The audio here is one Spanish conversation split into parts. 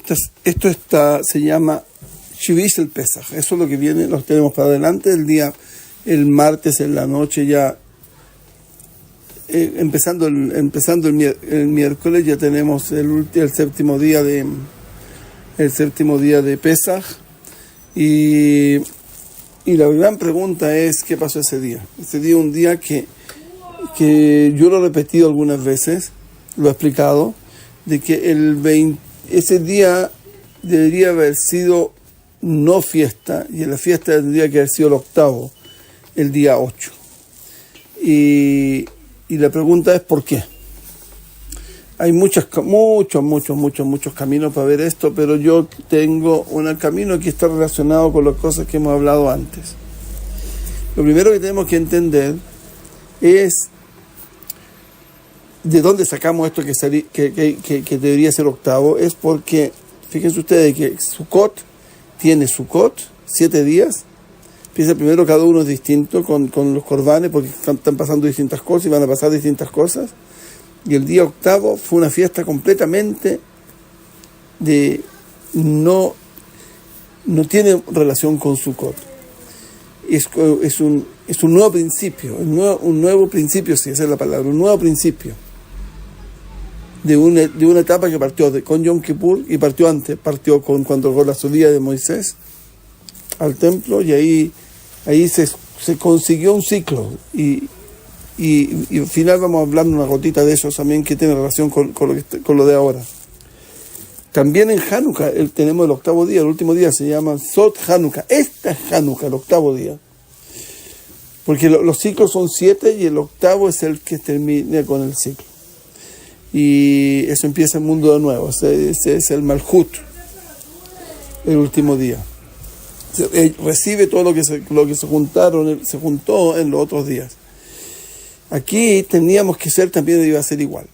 Se llama Shivis el Pesach. Eso es lo que viene, lo tenemos para adelante. El martes en la noche ya, empezando el miércoles, ya tenemos el séptimo día de Pesach. Y la gran pregunta es, ¿qué pasó ese día? Ese día, un día que yo lo he repetido algunas veces, lo he explicado, de que ese día debería haber sido no fiesta, y en la fiesta tendría que haber sido el octavo, el día 8. Y la pregunta es ¿por qué? Hay muchos caminos para ver esto, pero yo tengo un camino que está relacionado con las cosas que hemos hablado antes. Lo primero que tenemos que entender es de dónde sacamos esto que debería ser octavo. Es porque, fíjense ustedes que Sukkot tiene 7 días. Empieza primero, cada uno es distinto con los corbanes, porque están pasando distintas cosas y van a pasar distintas cosas. Y el día octavo fue una fiesta completamente no tiene relación con Sukkot. Es un nuevo principio, un nuevo principio, sí, esa es la palabra, un nuevo principio de una etapa que partió con Yom Kippur, y partió cuando con la subida de Moisés al templo, y ahí se consiguió un ciclo, y al final vamos a hablar una gotita de eso también, que tiene relación con lo de ahora. También en Hanukkah tenemos el octavo día, el último día se llama Sot Hanukkah. Esta es Hanukkah, el octavo día, porque los ciclos son 7 y el octavo es el que termina con el ciclo, y eso empieza el mundo de nuevo. Ese es el Malhut, el último día. Recibe todo lo que se juntó en los otros días. Aquí teníamos que ser, también iba a ser igual.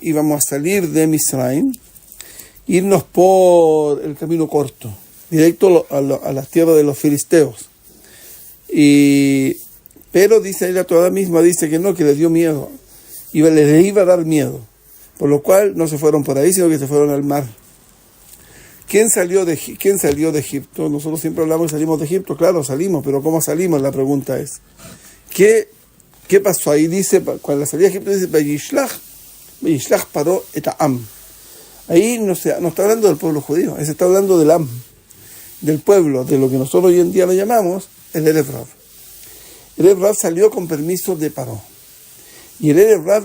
Íbamos a salir de Misraim, irnos por el camino corto, directo a las tierras de los filisteos. Pero dice ahí la Torá misma, dice que no, que les dio miedo. Les iba a dar miedo. Por lo cual no se fueron por ahí, sino que se fueron al mar. ¿Quién salió de Egipto? Nosotros siempre hablamos que salimos de Egipto. Claro, salimos, pero ¿cómo salimos? La pregunta es, ¿qué pasó ahí? Dice, cuando la salida de Egipto dice, Vayishlach paró et ha'am. Ahí no está hablando del pueblo judío, se está hablando del Am, del pueblo, de lo que nosotros hoy en día lo llamamos el Erev Rav. El Erev Rav salió con permiso de Paró. Y el Erev Rav,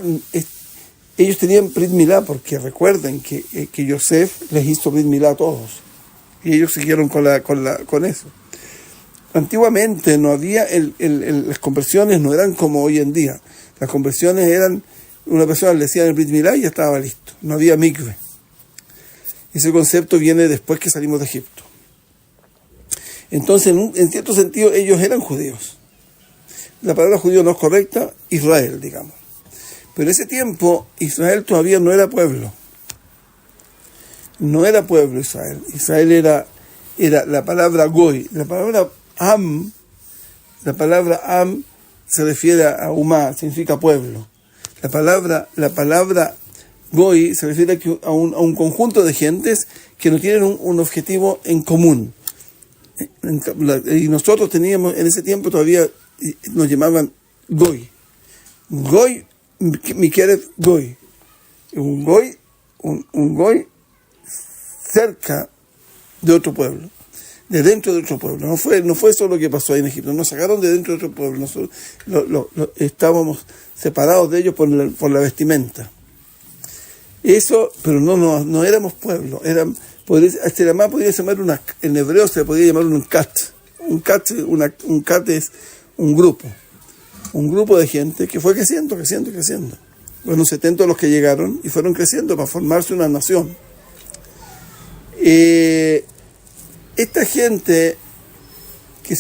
ellos tenían Brit Milá, porque recuerden que Yosef les hizo Brit Milá a todos. Y ellos siguieron con eso. Antiguamente no había, las conversiones no eran como hoy en día. Las conversiones eran, una persona le decía el Brit Milá y ya estaba listo. No había mikve. Ese concepto viene después que salimos de Egipto. Entonces, en cierto sentido, ellos eran judíos. La palabra judío no es correcta, Israel, digamos. Pero en ese tiempo, Israel todavía no era pueblo. No era pueblo Israel. Israel era la palabra goy. La palabra am se refiere a umá, significa pueblo. La palabra goy se refiere a un conjunto de gentes que no tienen un objetivo en común. Y nosotros teníamos, en ese tiempo todavía nos llamaban goy. Goy, Mikerev goy. Un goy cerca de otro pueblo, de dentro de otro pueblo. No fue eso lo que pasó ahí en Egipto. Nos sacaron de dentro de otro pueblo. Nosotros estábamos separados de ellos por la vestimenta. Eso, pero no éramos pueblo. Podría llamar en hebreo se podría llamar un kat. Un kat es un grupo de gente que fue creciendo. Bueno, 70 los que llegaron y fueron creciendo para formarse una nación. Esta gente que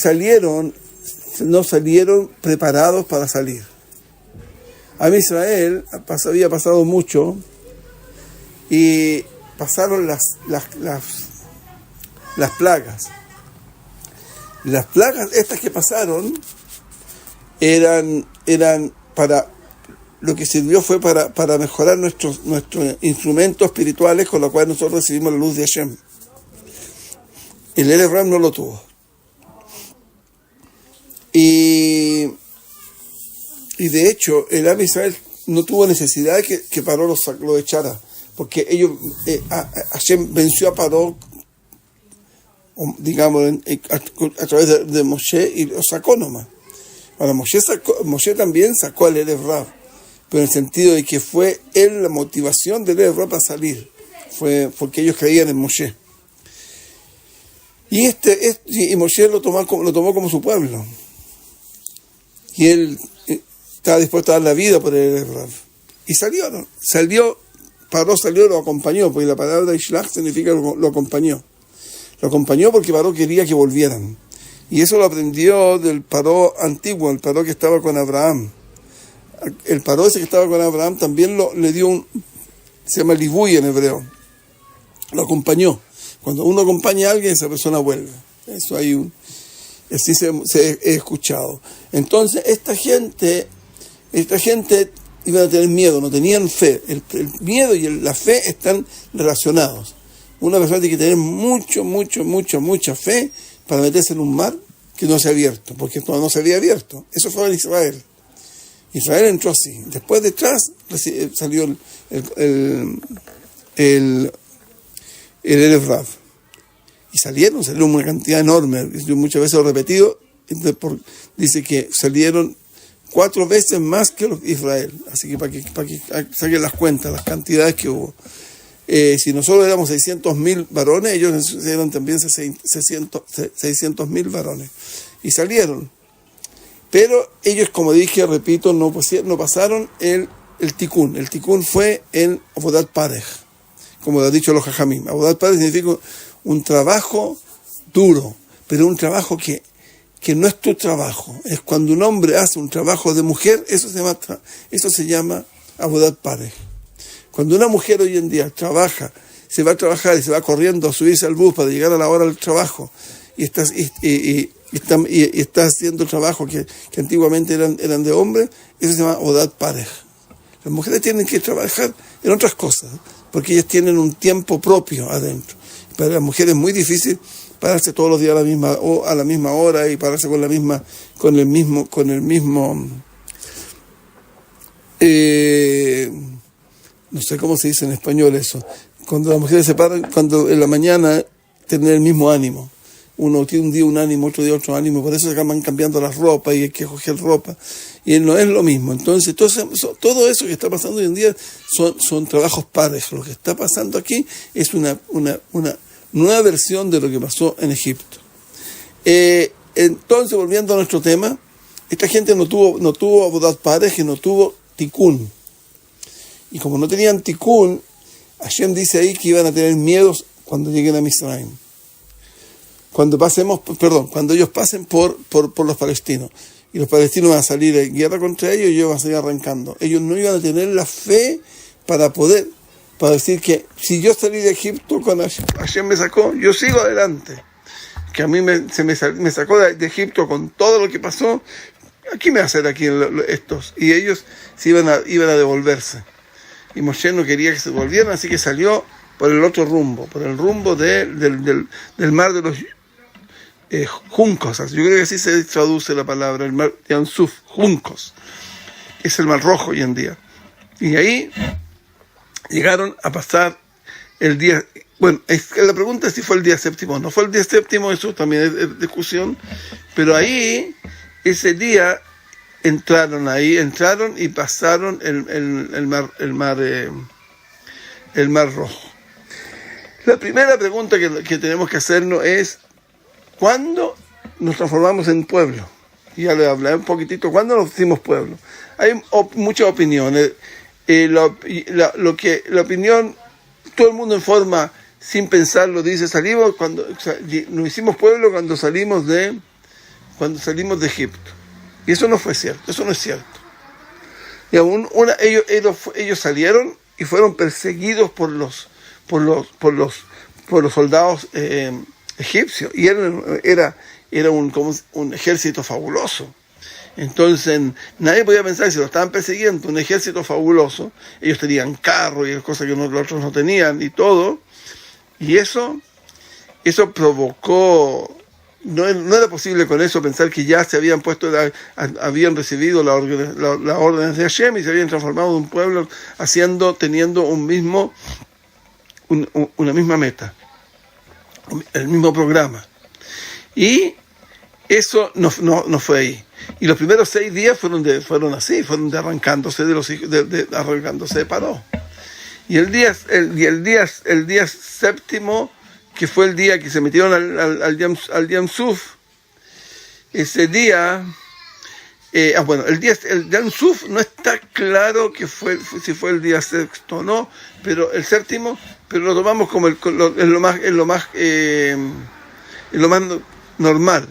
no salieron preparados para salir. A Israel había pasado mucho, y pasaron las plagas. Las plagas estas que pasaron eran para, lo que sirvió fue para mejorar nuestros instrumentos espirituales, con lo cual nosotros recibimos la luz de Hashem. El Erev Rav no lo tuvo. Y de hecho, el Am Israel no tuvo necesidad de que Paró lo echara, porque ellos, Hashem venció a Paró, digamos, a través de Moshe, y lo sacó nomás. Ahora, Moshe también sacó al Erev Rav, pero en el sentido de que fue él la motivación del Erev Rav para salir, fue porque ellos creían en Moshe. Y Moshe lo tomó como su pueblo. Y él estaba dispuesto a dar la vida por el Erev Rav. Y Paró salió, lo acompañó, porque la palabra Ishlach significa lo acompañó. Lo acompañó porque Paró quería que volvieran. Y eso lo aprendió del Paró antiguo, el Paró que estaba con Abraham. El Paró ese que estaba con Abraham también le dio se llama Libuy en hebreo. Lo acompañó. Cuando uno acompaña a alguien, esa persona vuelve. Eso así se he escuchado. Entonces, esta gente iba a tener miedo, no tenían fe. El miedo y la fe están relacionados. Una persona tiene que tener mucha fe para meterse en un mar que no se ha abierto, porque no se había abierto. Eso fue en Israel. Israel entró así. Después detrás salió el Erev Rav. Y salieron una cantidad enorme. Yo muchas veces lo he repetido. Dice que salieron 4 veces más que los Israel. Así que para que saquen las cuentas, las cantidades que hubo. Si nosotros éramos 600.000 varones, ellos eran también 600.000 varones. Y salieron. Pero ellos, como dije, repito, no pasaron el Tikkun. El Tikkun fue en Avodat Pareh, como lo han dicho los Jajamim. Avodat Pareh significa un trabajo duro, pero un trabajo que no es tu trabajo. Es cuando un hombre hace un trabajo de mujer, eso se llama Avodat Pareh. Cuando una mujer hoy en día se va a trabajar y se va corriendo a subirse al bus para llegar a la hora del trabajo, y está haciendo el trabajo que antiguamente eran de hombres, eso se llama Avodat Pareh. Las mujeres tienen que trabajar en otras cosas, porque ellas tienen un tiempo propio adentro. Para las mujeres es muy difícil pararse todos los días a la misma hora y pararse con el mismo no sé cómo se dice en español eso. Cuando las mujeres se paran, cuando en la mañana tener el mismo ánimo. Uno tiene un día un ánimo, otro día otro ánimo, por eso se acaban cambiando las ropas y hay que coger ropa. Y no es lo mismo. Entonces, todo eso que está pasando hoy en día son trabajos pares. Lo que está pasando aquí es una nueva versión de lo que pasó en Egipto. Entonces, volviendo a nuestro tema, esta gente no tuvo Avodat Pareh, que no tuvo Tikkun. Y como no tenían Tikkun, Hashem dice ahí que iban a tener miedos cuando lleguen a Misraim. Cuando ellos pasen por los palestinos. Y los palestinos van a salir en guerra contra ellos y ellos van a salir arrancando. Ellos no iban a tener la fe para decir que si yo salí de Egipto cuando Hashem me sacó, yo sigo adelante. Que a mí me sacó de Egipto con todo lo que pasó. ¿Qué me va a hacer aquí estos? Y ellos iban a devolverse. Y Moshe no quería que se volvieran, así que salió por el otro rumbo, por el rumbo del mar de los juncos. Yo creo que así se traduce la palabra, el mar de Ansuf, juncos. Es el mar rojo hoy en día. Y ahí llegaron a pasar el día. Bueno, la pregunta es si fue el día séptimo. No fue el día séptimo, eso también es discusión. Pero ahí, ese día, entraron y pasaron el mar rojo. La primera pregunta que tenemos que hacernos es: ¿cuándo nos transformamos en pueblo? Y ya le hablé un poquitito. ¿Cuándo nos hicimos pueblo? Hay muchas opiniones. La opinión, todo el mundo en forma sin pensarlo dice: nos hicimos pueblo cuando salimos de Egipto. Y eso no fue cierto, eso no es cierto. Y ellos salieron y fueron perseguidos por los soldados egipcios, y era un ejército fabuloso. Entonces nadie podía pensar, si lo estaban persiguiendo, un ejército fabuloso, ellos tenían carros y cosas que los otros no tenían y todo, y eso eso provocó, no era posible con eso pensar que ya se habían habían recibido las órdenes de Hashem y se habían transformado en un pueblo teniendo una misma meta, el mismo programa. Y eso no fue ahí. Y los primeros 6 días fueron de arrancándose arrancándose de Paró. Y el día séptimo, que fue el día que se metieron al Yam Suf, ese día, el Yam Suf no está claro si fue el día sexto o no, pero el séptimo, pero lo tomamos como lo más normal.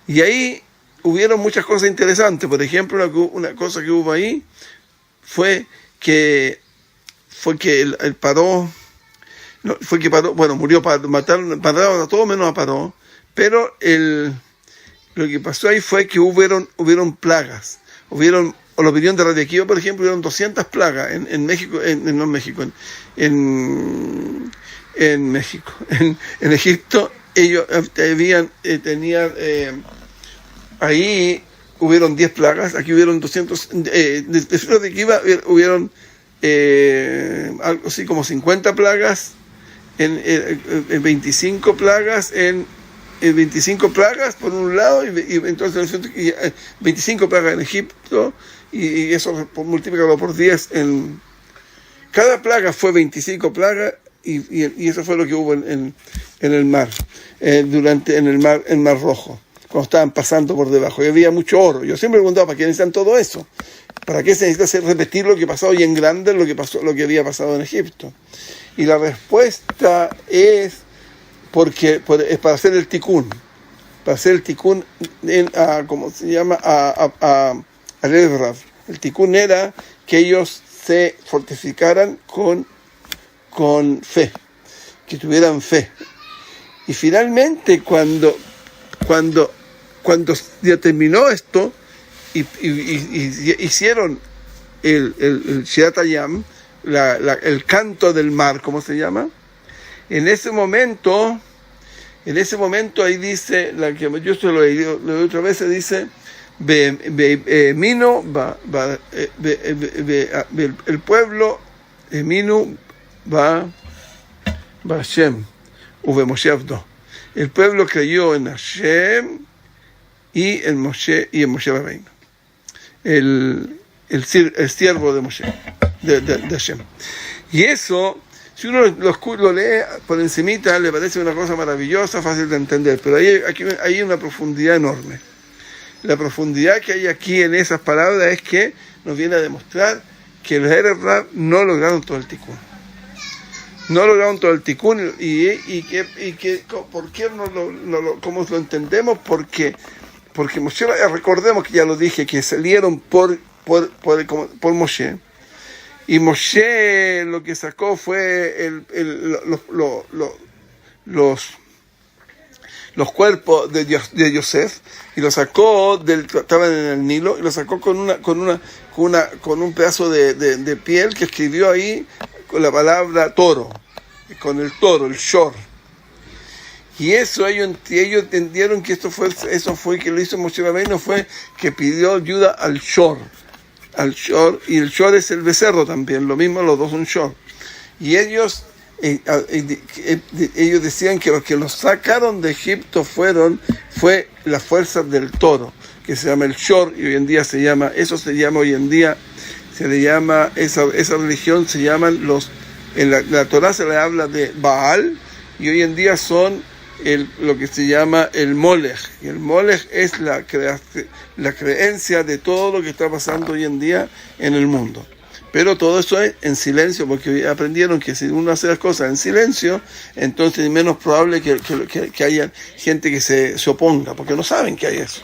Y ahí hubieron muchas cosas interesantes. Por ejemplo, una cosa que hubo ahí fue que el Paró, murió, mataron a todo menos a Paró, pero lo que pasó ahí fue que hubieron plagas. O la opinión de Radio Akiva, por ejemplo, hubieron 200 plagas en México, en Egipto. Ellos tenían ahí hubieron 10 plagas, aquí hubieron 200, de Radio Akiva hubieron algo así como 50 plagas, en 25 plagas, 25 plagas por un lado, y entonces 25 plagas en Egipto, y eso multiplicado por 10, cada plaga fue 25 plagas, y eso fue lo que hubo en el mar, en el mar Rojo, cuando estaban pasando por debajo, y había mucho oro. Yo siempre me preguntaba, ¿para qué necesitan todo eso? ¿Para qué se necesita repetir lo que pasó hoy en grande, lo que había pasado en Egipto? Y la respuesta es es para hacer el tikkun, ¿cómo se llama? Al Erev. El tikkun era que ellos se fortificaran con fe, que tuvieran fe. Y finalmente, cuando ya terminó esto, y hicieron el Shirat Hayam, el canto del mar, ¿cómo se llama? En ese momento ahí dice, la que yo se lo leí otra vez, se dice, el pueblo Eminu va Hashem uve Moshe Avdo. El pueblo creyó en Hashem y en Moshe Rabbeinu, el siervo de Moshe, de Hashem. Y eso, si uno lo lee por encimita, le parece una cosa maravillosa, fácil de entender, pero hay una profundidad enorme. La profundidad que hay aquí en esas palabras es que nos viene a demostrar que los Erev Rav no lograron todo el tikkun. No lograron todo el tikkun, y que ¿por qué cómo lo entendemos? Porque Moshe, recordemos que ya lo dije, que salieron por Moshe, y Moshe lo que sacó fue los cuerpos de Yosef, y lo sacó estaban en el Nilo, y lo sacó con un pedazo de piel que escribió ahí con la palabra toro, con el toro, el shor. Y eso ellos entendieron que eso fue que lo hizo Moshe Rabbeinu, fue que pidió ayuda al shor, y el shor es el becerro también, lo mismo, los dos son shor. Y ellos decían que los que los sacaron de Egipto fue las fuerzas del toro, que se llama el shor, y hoy en día esa religión se llaman en la Torá se le habla de Baal, y hoy en día son lo que se llama el Molech. Y el Molech es la creencia de todo lo que está pasando hoy en día en el mundo. Pero todo eso es en silencio, porque aprendieron que si uno hace las cosas en silencio, entonces es menos probable que haya gente que se oponga, porque no saben que hay eso.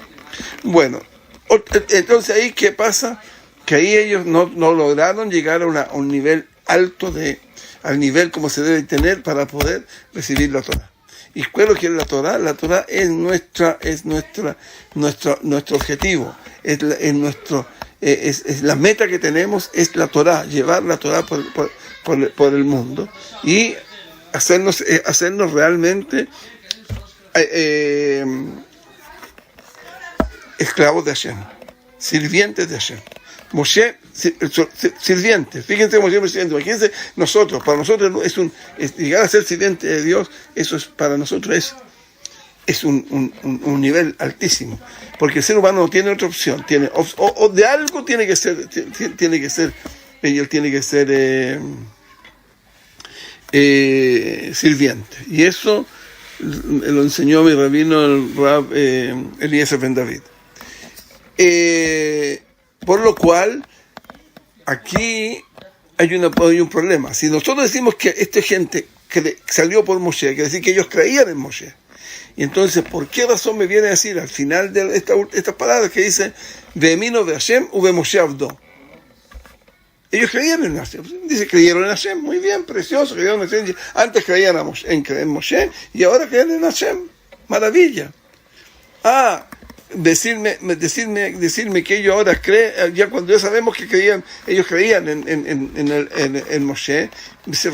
Bueno, entonces ahí ¿qué pasa? Que ahí ellos no lograron llegar a un nivel alto, al nivel como se debe tener para poder recibir la Torah. ¿Y cuál es lo que es la Torah? La Torah es nuestro objetivo, es la meta que tenemos, es la Torah, llevar la Torah por el mundo. Y hacernos realmente esclavos de Hashem, sirvientes de Hashem. Moshe, sirviente. Fíjense, Moshe, sirviente. Imagínense nosotros. Para nosotros llegar a ser sirviente de Dios, eso es para nosotros es un nivel altísimo. Porque el ser humano no tiene otra opción. O de algo tiene que ser, él tiene que ser sirviente. Y eso lo enseñó mi rabino, el Rab Eliezer Ben David. Por lo cual, aquí hay un problema. Si nosotros decimos que esta gente salió por Moshe, quiere decir que ellos creían en Moshe. Y entonces, ¿por qué razón me viene a decir al final de estas palabras que dice Ve'emino de Hashem u Moshe Abdo? Ellos creían en Hashem. Dice, creyeron en Hashem. Muy bien, precioso. Creyeron en Hashem. Antes creían en Moshe y ahora creen en Hashem. Maravilla. Decirme que ellos ahora creen, ya cuando ya sabemos que ellos creían en Moshe,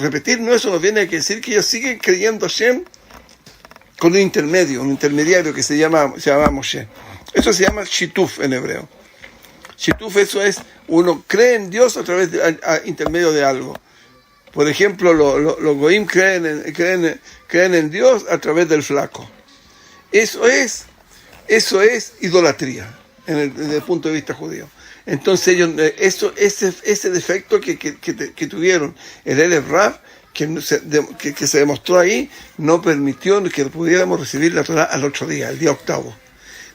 repetirnos eso nos viene a decir que ellos siguen creyendo Hashem con un intermediario que se llama Moshe. Eso se llama Shituf en hebreo. Shituf, eso es, uno cree en Dios a través a intermedio de algo. Por ejemplo, los goim creen en Dios a través del flaco. Eso es idolatría desde el punto de vista judío. Entonces ellos, ese defecto que tuvieron el Elef Rav, que se demostró ahí, no permitió que pudiéramos recibir la Torah al otro día, el día octavo.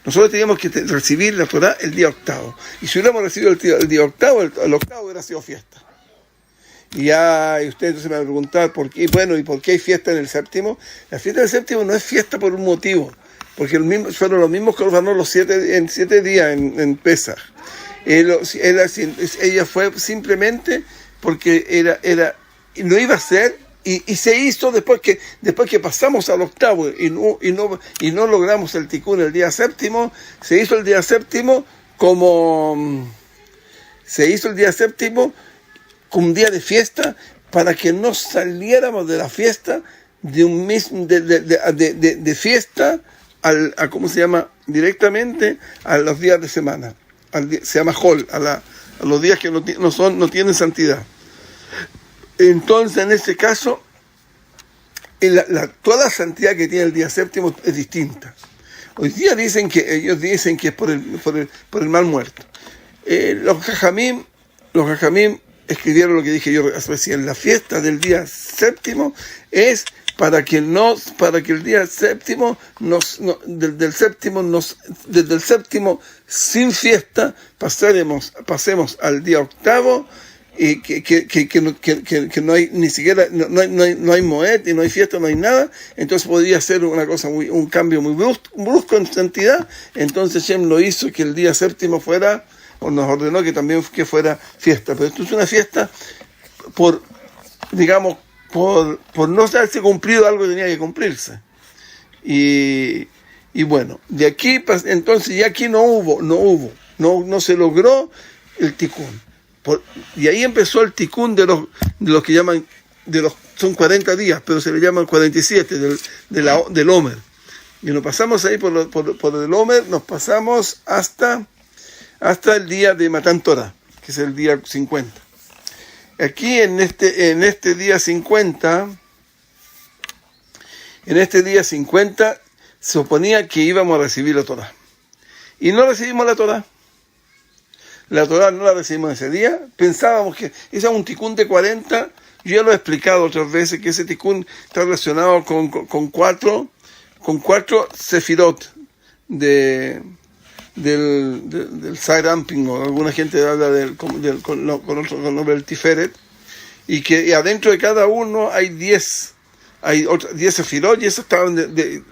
Nosotros teníamos que recibir la Torah el día octavo. Y si hubiéramos recibido el día octavo, el octavo hubiera sido fiesta. Y ustedes entonces me van a preguntar, ¿por qué? Bueno, ¿y por qué hay fiesta en el séptimo? La fiesta del séptimo no es fiesta por un motivo. Porque fueron los mismos que ordenó en 7 días en Pesach. Ella fue simplemente porque no iba a ser, y se hizo después que pasamos al octavo y no logramos el tikún el día séptimo. Se hizo el día séptimo como un día de fiesta, para que no saliéramos de la fiesta de fiesta ¿cómo se llama? Directamente a los días de semana. Se llama Hol, a los días que no tienen santidad. Entonces, en este caso, toda la santidad que tiene el día séptimo es distinta. Hoy día ellos dicen que es por el mal muerto. Los Jajamim escribieron lo que dije yo recién. La fiesta del día séptimo es para que el día séptimo desde el séptimo sin fiesta pasemos al día octavo, y que no hay ni siquiera no hay moed y no hay fiesta, no hay nada. Entonces podría ser un cambio muy brusco en santidad. Entonces Shem lo hizo que el día séptimo fuera, o nos ordenó que también que fuera fiesta. Pero esto es una fiesta por no haberse cumplido algo que tenía que cumplirse. Y bueno, de aquí, entonces ya aquí no se logró el tikún. Y ahí empezó el tikún de los que llaman, son 40 días, pero se le llaman 47 del Omer. Y nos pasamos ahí por el Omer, nos pasamos hasta el día de Matan Torah, que es el día 50. Aquí en este día 50, se suponía que íbamos a recibir la Torah. Y no recibimos la Torah. La Torah no la recibimos ese día. Pensábamos que ese era un tikún de 40. Yo ya lo he explicado otras veces, que ese tikún está relacionado con cuatro sefirot del Saramping, o alguna gente habla con otro nombre del Tiferet, y adentro de cada uno hay 10 sefirot, y esas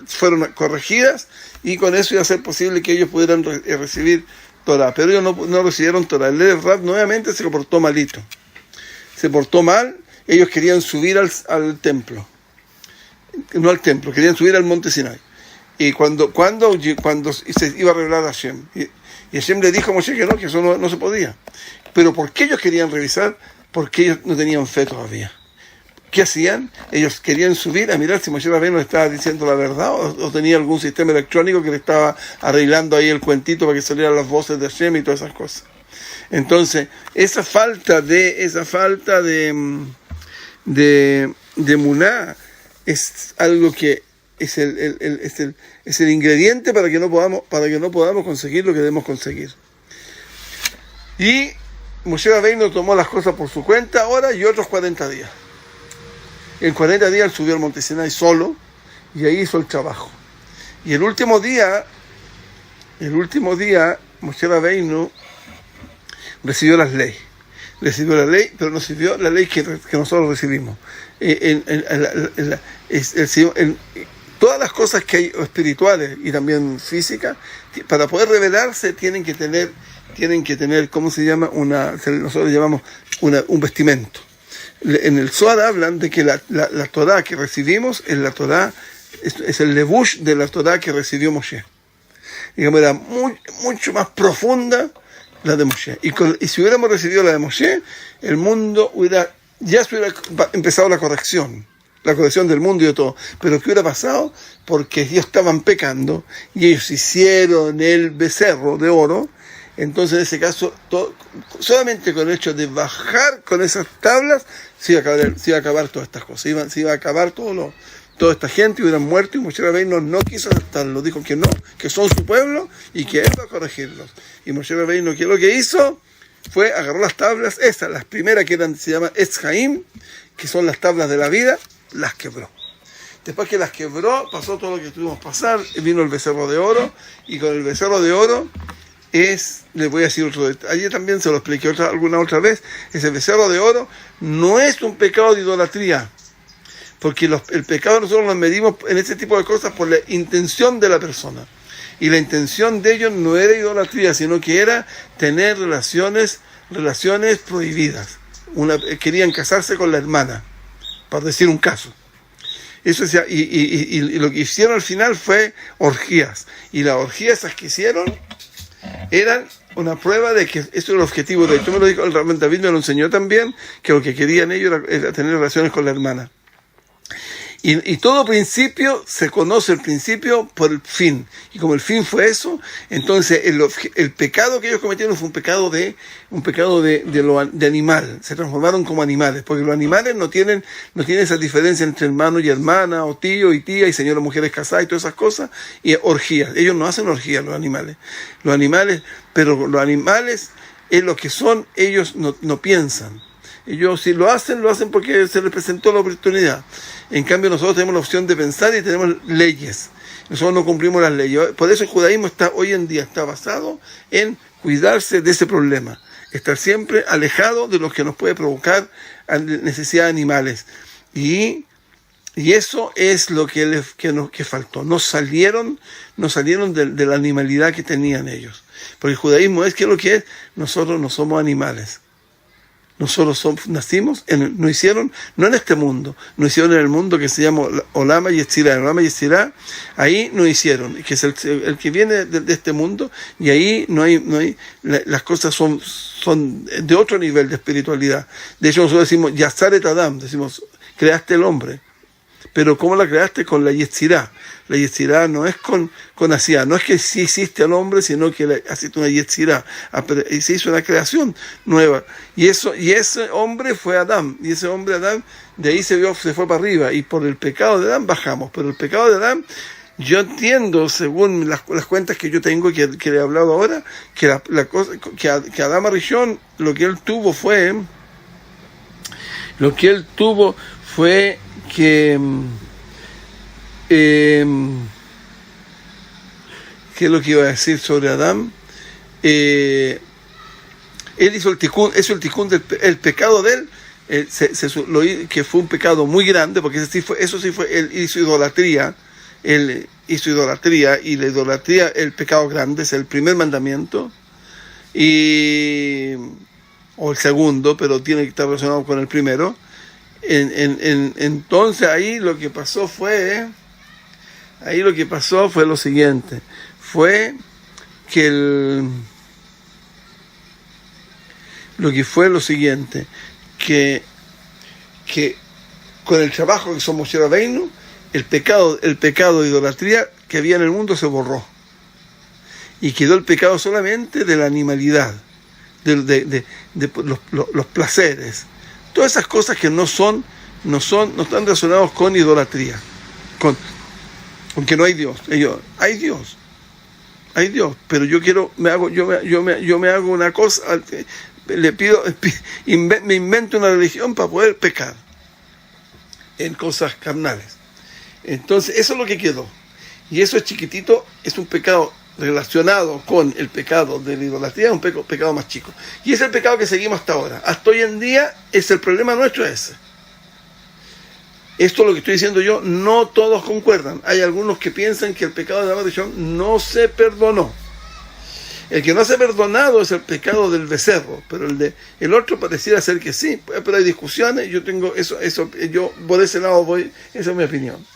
fueron corregidas, y con eso iba a ser posible que ellos pudieran recibir Torah. Pero ellos no recibieron Torah. El Elef Rav nuevamente se portó malito, se portó mal. Ellos querían subir al templo, no al templo, querían subir al monte Sinai. Y cuando se iba a revelar a Hashem, y Hashem le dijo a Moshe que eso no se podía. Pero ¿por qué ellos querían revisar? Porque ellos no tenían fe todavía. ¿qué hacían? Ellos querían subir a mirar si Moshe Rabbeinu estaba diciendo la verdad o tenía algún sistema electrónico que le estaba arreglando ahí el cuentito para que salieran las voces de Hashem y todas esas cosas. Entonces, esa falta de emuná es algo que es el ingrediente para que no podamos conseguir lo que debemos conseguir. Y Moshe Rabbeinu tomó las cosas por su cuenta ahora y otros 40 días. En 40 días él subió al Monte Sinai solo y ahí hizo el trabajo. Y el último día, Moshe Rabbeinu recibió las leyes. Recibió la ley, pero no recibió la ley que nosotros recibimos. Todas las cosas que hay espirituales y también físicas, para poder revelarse tienen que tener, ¿cómo se llama? Nosotros llamamos un vestimento. En el Zohar hablan de que la Torah que recibimos es la Torah, es el levush de la Torah que recibió Moshe. Digamos, era mucho más profunda la de Moshe. Y si hubiéramos recibido la de Moshe, el mundo ya se hubiera empezado la corrección del mundo y de todo. Pero ¿qué hubiera pasado? Porque ellos estaban pecando y ellos hicieron el becerro de oro. Entonces, en ese caso, solamente con el hecho de bajar con esas tablas, se iba a acabar todas estas cosas. Se iba a acabar toda esta gente, hubieran muerto, y Moshe Rabbeinu no quiso aceptarlo. Dijo que no, que son su pueblo y que él va a corregirlos. Y Moshe Rabbeinu, ¿qué es lo que hizo? Fue agarrar las tablas, las primeras que se llaman Etz Haim, que son las tablas de la vida, las quebró. Después que las quebró, pasó todo lo que tuvimos que pasar, vino el becerro de oro, y con el becerro de oro les voy a decir otro detalle. Ayer también se lo expliqué alguna otra vez. Ese becerro de oro no es un pecado de idolatría, porque el pecado nosotros lo medimos en ese tipo de cosas por la intención de la persona, y la intención de ellos no era idolatría, sino que era tener relaciones prohibidas. Querían casarse con la hermana, para decir un caso. Eso y lo que hicieron al final fue orgías, y las orgías esas que hicieron eran una prueba de que eso era el objetivo de ellos. Me lo dijo el Rabbi David, me lo enseñó también, que lo que querían ellos era tener relaciones con la hermana. Y todo principio, se conoce el principio por el fin. Y como el fin fue eso, entonces el pecado que ellos cometieron fue un pecado de animal. Se transformaron como animales, porque los animales no tienen esa diferencia entre hermano y hermana, o tío y tía, y señora mujeres casadas y todas esas cosas, y orgías. Ellos no hacen orgías, los animales. Pero los animales es lo que son, ellos no piensan. Ellos si lo hacen porque se les presentó la oportunidad. En cambio nosotros tenemos la opción de pensar y tenemos leyes. Nosotros no cumplimos las leyes. Por eso el judaísmo hoy en día está basado en cuidarse de ese problema. Estar siempre alejado de lo que nos puede provocar necesidades animales. Y eso es lo que faltó. No salieron de la animalidad que tenían ellos. Porque el judaísmo ¿qué es lo que es? Nosotros no somos animales. Nosotros nacimos, no en este mundo, no hicieron en el mundo que se llama Olama y Yetzirá. En Olama y Yetzirá, ahí no hicieron, que es el que viene de este mundo, y ahí no hay las cosas son de otro nivel de espiritualidad. De hecho, nosotros decimos, Yazaret Adam, decimos, creaste el hombre. Pero ¿cómo la creaste? Con la Yetzirá. La Yetzirá no es con Asiá, no es que sí existe al hombre, sino que hiciste una Yetzirá, y se hizo una creación nueva. Y ese hombre fue Adán, y ese hombre Adán, de ahí se fue para arriba, y por el pecado de Adán bajamos. Pero el pecado de Adán, yo entiendo, según las cuentas que yo tengo, que le he hablado ahora, que que Adán Arishon, lo que él tuvo fue que ¿qué es lo que iba a decir sobre Adán? Él hizo el tikkun, el pecado de él, que fue un pecado muy grande, porque eso sí fue, él hizo idolatría, y la idolatría, el pecado grande, es el primer mandamiento, o el segundo, pero tiene que estar relacionado con el primero. Entonces ahí lo que pasó fue lo siguiente, fue que con el trabajo que hizo Moshe Rabbeinu, el pecado de idolatría que había en el mundo se borró. Y quedó el pecado solamente de la animalidad, de los placeres. Todas esas cosas que no están relacionadas con idolatría. Con que no hay Dios. Hay Dios, pero yo me hago una cosa, le pido, me invento una religión para poder pecar en cosas carnales. Entonces, eso es lo que quedó. Y eso es chiquitito, es un pecado relacionado con el pecado de la idolatría, un pecado más chico. Y es el pecado que seguimos hasta ahora. Hasta hoy en día, es el problema nuestro ese. Esto es lo que estoy diciendo yo, no todos concuerdan. Hay algunos que piensan que el pecado de la maldición no se perdonó. El que no se ha perdonado es el pecado del becerro, pero el otro pareciera ser que sí, pero hay discusiones. Yo por ese lado voy, esa es mi opinión,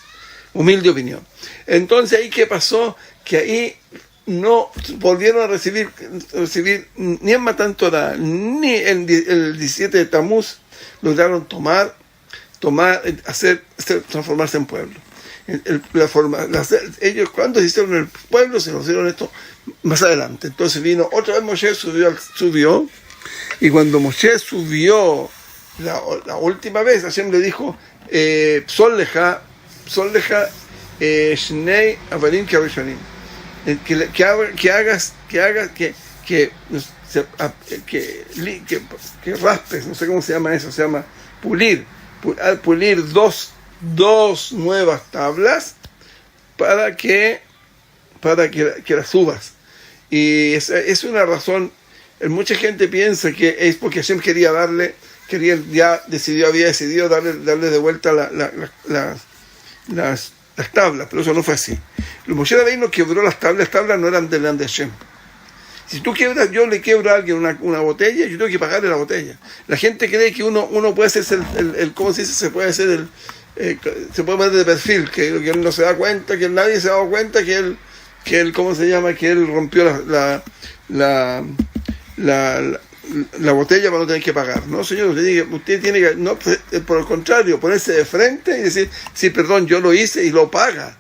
humilde opinión. Entonces, ¿ahí qué pasó? Que ahí no volvieron a recibir ni en Matan Torah, ni el 17 de Tamuz, lograron transformarse en pueblo. Ellos cuando se hicieron el pueblo se lo hicieron esto más adelante. Entonces vino otra vez Moshe, subió, y cuando Moshe subió la última vez, Hashem le dijo, Solleja Shnei Avarim Karishonim, que raspes, no sé cómo se llama eso, se llama pulir dos nuevas tablas para que las subas. Y es una razón. Mucha gente piensa que es porque Hashem había decidido darle de vuelta las tablas, pero eso no fue así. Moshe Rabbeinu quebró las tablas no eran de Hashem. Si tú quiebras, yo le quiebro a alguien una botella, yo tengo que pagarle la botella. La gente cree que uno puede hacer ¿cómo se dice? Se puede hacer se puede poner de perfil, que él no se da cuenta, que nadie se ha dado cuenta que él ¿cómo se llama? Que él rompió la botella para no tener que pagar. No, señor, usted tiene que, no, por el contrario, ponerse de frente y decir, sí, perdón, yo lo hice, y lo paga.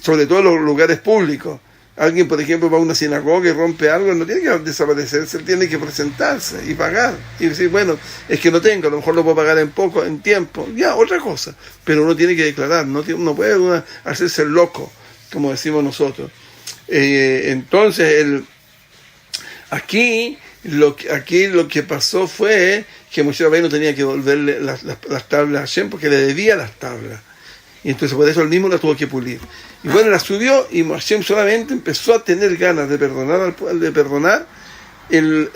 Sobre todo en los lugares públicos. Alguien, por ejemplo, va a una sinagoga y rompe algo, no tiene que desaparecerse, él tiene que presentarse y pagar. Y decir, bueno, es que no tengo, a lo mejor lo puedo pagar en tiempo. Ya, otra cosa. Pero uno tiene que declarar, no puede hacerse el loco, como decimos nosotros. Entonces, aquí lo que pasó fue que Moshe Rabbeinu tenía que devolverle las tablas a Hashem porque le debía las tablas. Y entonces por eso él mismo la tuvo que pulir. Y bueno, la subió y Hashem solamente empezó a tener ganas de perdonar en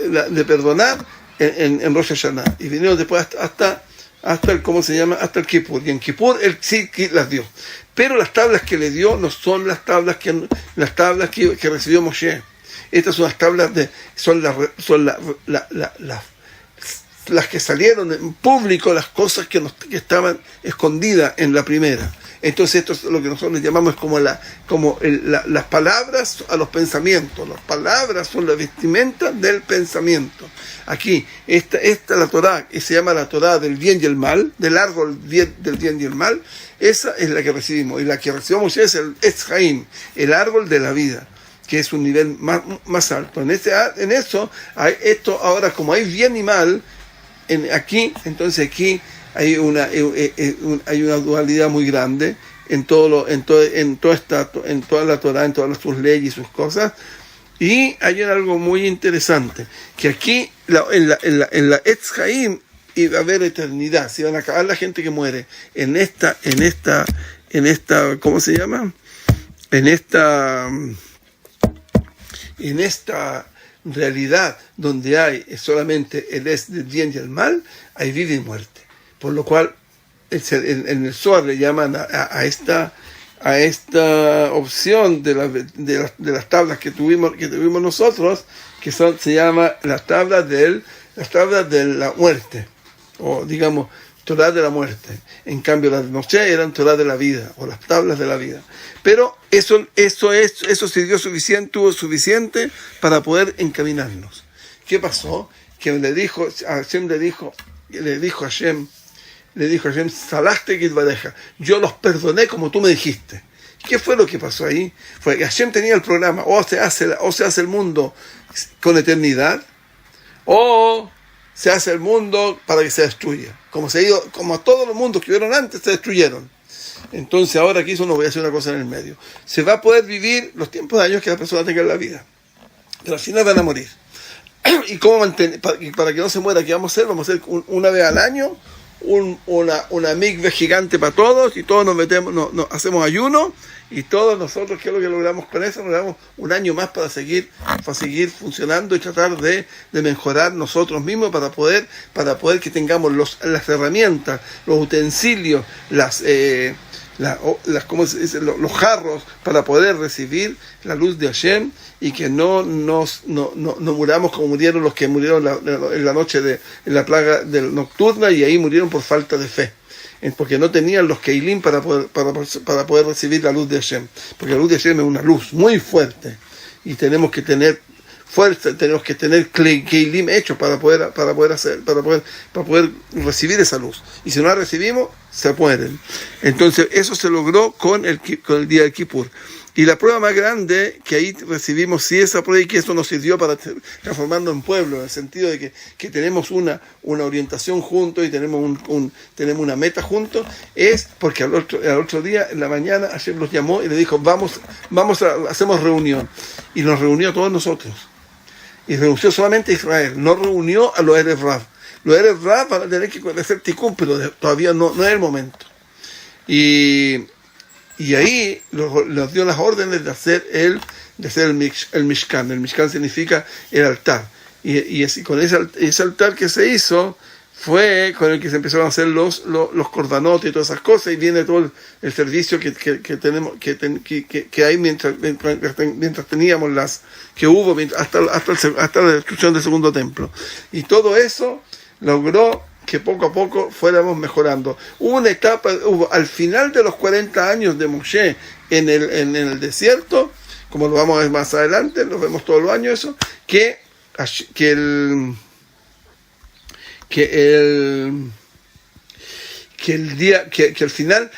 Rosh Hashanah. Y vinieron después hasta el, ¿cómo se llama? Hasta el Kippur. Y en Kippur él sí las dio. Pero las tablas que le dio no son las tablas que recibió Moshe. Estas son las tablas son las que salieron en público, las cosas que estaban escondidas en la primera. Entonces esto es lo que nosotros llamamos como las palabras a los pensamientos. Las palabras son la vestimenta del pensamiento. Aquí, esta la Torá, que se llama la Torá del bien y el mal, del árbol del bien y el mal, esa es la que recibimos. Y la que recibimos es el Etz Haim, el árbol de la vida, que es un nivel más alto. En eso, esto ahora, como hay bien y mal, entonces aquí hay una dualidad muy grande en toda la Torá, en todas sus leyes y sus cosas. Y hay algo muy interesante, que aquí en la Etz Haim iba a haber eternidad, se iban a acabar la gente que muere en esta ¿cómo se llama? En esta realidad donde hay solamente el es del bien y el mal, hay vida y muerte. Por lo cual en el Zohar le llaman a esta opción de las tablas que tuvimos nosotros, que se llama las tablas de la muerte, o digamos Torah de la muerte. En cambio las de Moshe eran Torah de la vida, o las tablas de la vida. Pero eso sirvió suficiente para poder encaminarnos. ¿Qué pasó? Que Hashem le dijo le dijo a Hashem, Salaste Gilvadeja, yo los perdoné como tú me dijiste. ¿Qué fue lo que pasó ahí? Fue que Hashem tenía el programa, o se hace el mundo con eternidad, o se hace el mundo para que se destruya. Como todos los mundos que hubieron antes se destruyeron. Entonces ahora aquí solo voy a hacer una cosa en el medio. Se va a poder vivir los tiempos de años que la persona tenga en la vida, pero al final van a morir. ¿Y cómo mantener? Para que no se muera, ¿qué vamos a hacer? Vamos a hacer una vez al año una mikve gigante para todos, y todos nos metemos, hacemos ayuno, y todos nosotros, ¿qué es lo que logramos con eso? Logramos un año más para seguir funcionando y tratar de mejorar nosotros mismos para poder que tengamos las herramientas, los utensilios, ¿cómo se dice? Los jarros para poder recibir la luz de Hashem, y que no muramos como murieron los que murieron en la noche en la plaga nocturna, y ahí murieron por falta de fe, porque no tenían los keilim para poder recibir la luz de Hashem, porque la luz de Hashem es una luz muy fuerte, y tenemos que tener fuerza, tenemos que tener keilim hechos para poder recibir esa luz, y si no la recibimos se mueren. Entonces eso se logró con el día de Kippur. Y la prueba más grande que ahí recibimos, si esa prueba, y que eso nos sirvió para transformarnos en pueblo, en el sentido de que tenemos una orientación juntos, y tenemos una meta juntos, es porque al otro día, en la mañana, Hashem los llamó y le dijo, hacemos reunión. Y nos reunió a todos nosotros. Y reunió solamente a Israel, no reunió a los Erev Rav. Los Erev Rav van a tener que hacer tikkun, pero todavía no es el momento. Y ahí nos dio las órdenes de hacer el Mishkan. El Mishkan significa el altar. Y con ese altar que se hizo, fue con el que se empezaron a hacer los cordanotes y todas esas cosas, y viene todo el servicio que tenemos que hay mientras teníamos hasta la destrucción del segundo templo. Y todo eso logró que poco a poco fuéramos mejorando. Hubo una etapa, al final de los 40 años de Moshe en el desierto, como lo vamos a ver más adelante, lo vemos todos los años, eso, que al final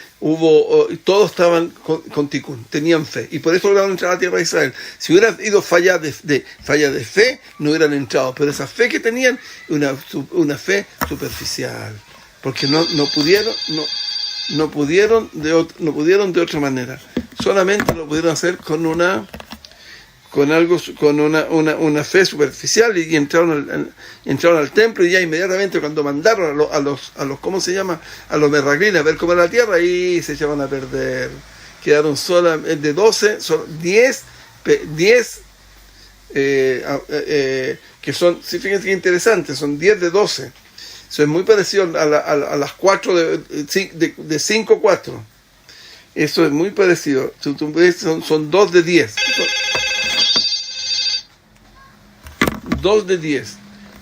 todos estaban con tikkun, tenían fe, y por eso lograron entrar a la tierra de Israel. Si hubiera ido falla de fe, no hubieran entrado, pero esa fe que tenían, una fe superficial, porque no pudieron de otra manera, solamente lo pudieron hacer con una fe superficial, y entraron al templo, y ya inmediatamente cuando mandaron a los ¿cómo se llama? A los merraglines a ver cómo era la tierra, y se echaban a perder. Quedaron solamente de 12, 10 que son, sí, fíjense que interesante, son 10 de 12. Eso es muy parecido a las 4 de 5 4. Eso es muy parecido. Son 2 de 10. 2 de 10.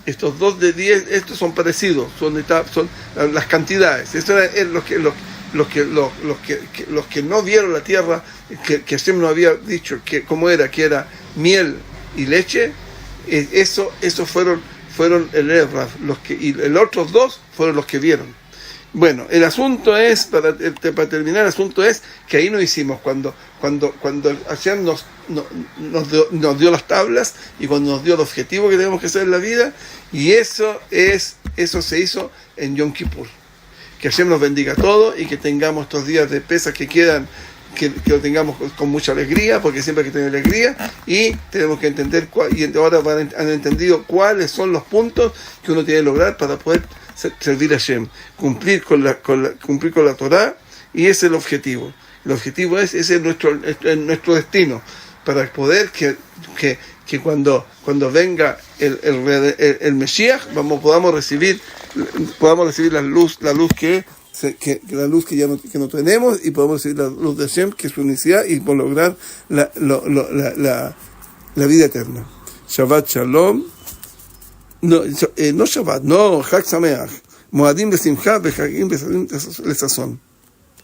Estos 2 de 10, estos son parecidos, son las cantidades. Eso es los que no vieron la tierra, que Hashem nos había dicho que era miel y leche. Eso fueron el Erev, y los otros 2 fueron los que vieron. Bueno, el asunto es, para terminar, el asunto es que ahí nos hicimos, cuando Hashem nos dio las tablas, y cuando nos dio el objetivo que tenemos que hacer en la vida, y eso se hizo en Yom Kippur. Que Hashem nos bendiga a todos, y que tengamos estos días de pesas que quedan, que lo tengamos con mucha alegría, porque siempre hay que tener alegría, y tenemos que entender y ahora han entendido cuáles son los puntos que uno tiene que lograr para poder servir a Hashem, cumplir con la Torah, y ese es el objetivo. El objetivo ese es nuestro destino, para poder que cuando venga el Mesías podamos recibir la luz que ya no tenemos, y podemos recibir la luz de Hashem, que es su unicidad, y por lograr la vida eterna. Shabbat Shalom. No Shabbat, no, Chag Sameach, Moadim Besimcha, Bechagim Besazon.